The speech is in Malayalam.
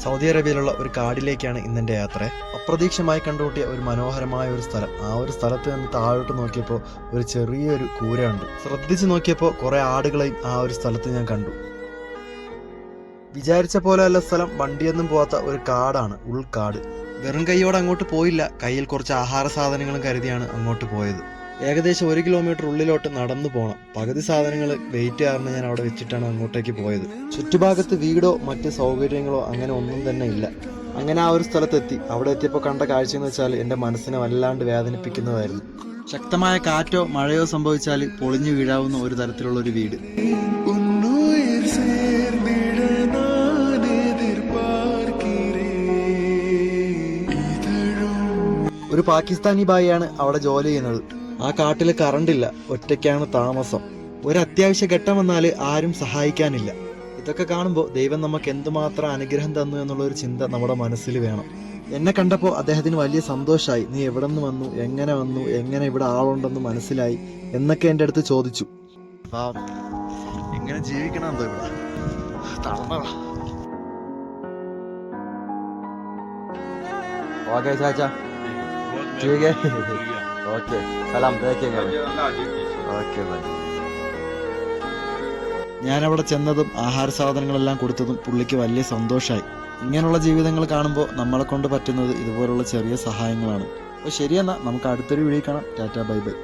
സൗദി അറേബ്യയിലുള്ള ഒരു കാടിലേക്കാണ് ഇന്നെൻ്റെ യാത്ര. അപ്രതീക്ഷിതമായി കണ്ടുകൂട്ടിയ ഒരു മനോഹരമായ ഒരു സ്ഥലം. ആ ഒരു സ്ഥലത്ത് നിന്ന് താഴോട്ട് നോക്കിയപ്പോൾ ഒരു ചെറിയൊരു കൂര ഉണ്ട്. ശ്രദ്ധിച്ച് നോക്കിയപ്പോൾ കുറേ ആടുകളെയും ആ ഒരു സ്ഥലത്ത് ഞാൻ കണ്ടു. വിചാരിച്ച പോലെയല്ല സ്ഥലം. വണ്ടിയൊന്നും പോകാത്ത ഒരു കാടാണ്, ഉൾക്കാട്. വെറും കൈയോടെ അങ്ങോട്ട് പോയില്ല, കയ്യിൽ കുറച്ച് ആഹാര സാധനങ്ങളും കരുതിയാണ് അങ്ങോട്ട് പോയത്. ഏകദേശം 1 കിലോമീറ്റർ ഉള്ളിലോട്ട് നടന്നു പോകണം. പകുതി സാധനങ്ങൾ വെയിറ്റ് കാരണം ഞാൻ അവിടെ വെച്ചിട്ടാണ് അങ്ങോട്ടേക്ക് പോയത്. ചുറ്റുഭാഗത്ത് വീടോ മറ്റ് സൗകര്യങ്ങളോ അങ്ങനെ ഒന്നും തന്നെ ഇല്ല. അങ്ങനെ ആ ഒരു സ്ഥലത്തെത്തി. അവിടെ എത്തിയപ്പോൾ കണ്ട കാഴ്ചയെന്ന് വെച്ചാൽ എൻ്റെ മനസ്സിനെ വല്ലാണ്ട് വേദനിപ്പിക്കുന്നതായിരുന്നു. ശക്തമായ കാറ്റോ മഴയോ സംഭവിച്ചാൽ പൊളിഞ്ഞു വീഴാവുന്ന ഒരു തരത്തിലുള്ള ഒരു വീട്. ഒരു പാകിസ്ഥാനി ബായിയാണ് അവിടെ ജോലി ചെയ്യുന്നത്. ആ കാട്ടിൽ കറണ്ടില്ല, ഒറ്റയ്ക്കാണ് താമസം. ഒരു അത്യാവശ്യ ഘട്ടം വന്നാൽ ആരും സഹായിക്കാനില്ല. ഇതൊക്കെ കാണുമ്പോൾ ദൈവം നമുക്ക് എന്തുമാത്രം അനുഗ്രഹം തന്നു എന്നുള്ളൊരു ചിന്ത നമ്മുടെ മനസ്സിൽ വേണം. എന്നെ കണ്ടപ്പോൾ അദ്ദേഹത്തിന് വലിയ സന്തോഷമായി. നീ എവിടെ നിന്ന് വന്നു, എങ്ങനെ ഇവിടെ ആളുണ്ടെന്ന് മനസ്സിലായി എന്നൊക്കെ എൻ്റെ അടുത്ത് ചോദിച്ചു. എങ്ങനെ ജീവിക്കണം എന്തോ ഇവിടെ ഓക്കെ ചാച്ചാ. ठीक है ओके सलाम देखेंगे ओके भाई. ഞാനവിടെ ചെന്നതും ആഹാര സാധനങ്ങളെല്ലാം കൊടുത്തതും പുള്ളിക്ക് വലിയ സന്തോഷമായി. ഇങ്ങനെയുള്ള ജീവിതങ്ങൾ കാണുമ്പോൾ നമ്മളെ കൊണ്ട് പറ്റുന്നത് ഇതുപോലുള്ള ചെറിയ സഹായങ്ങളാണ്. അപ്പോൾ ശരിയെന്നാ, നമുക്ക് അടുത്തൊരു വീഡിയോ കാണാം. Tata bye bye.